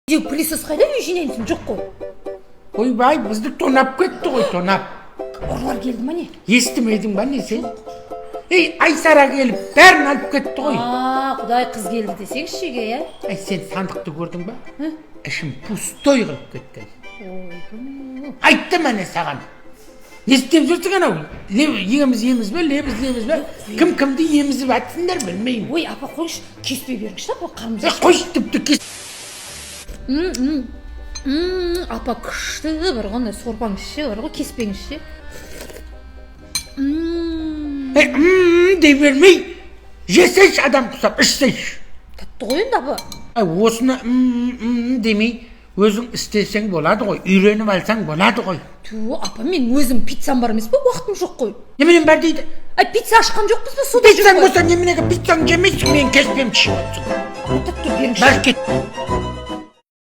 Присыз қайда үй жинаймысың, жоқ қой. Ойбай, бізді тонап кетті ғой, тонап. Ұрылар келді ма не? Естімедің ба не сен? Ей, Айсара келіп, бәрін алып кетті ғой. Құдай қыз келді десеңші еге, я? Ай, сен сандықты көрдің ба? Ішім пустой қылып кеткен. Айтты мәне саған. Не істеп жүрсің анау? Еміз бе, лебіз бе? Кім-кімді емізіп атсыңдар білмеймін. Ой, апа, қойшы, кеспей беріңші да, бұл қарымыз. Қойшы, тіпті кес. Апа, күшті бір ғандай сорпаңызшы, бар ғой, кеспеңізші. Дей бермей, жесейші адам құсап, ішсейші. Тәтті ғой енді, апа. Осыны демей, өзің істесең болады ғой, үйреніп алсаң болады ғой. Апа, мен өзім пиццам бар емес пе, уақытым жоқ қой. Неменен бар дейді? Пицца ашқан жоқпыз ба, сода Пиццаң болса неменеге пиццаң жемейсің, мен кеспем ішіп отырсың. Тәтті беріңші. Бар кет.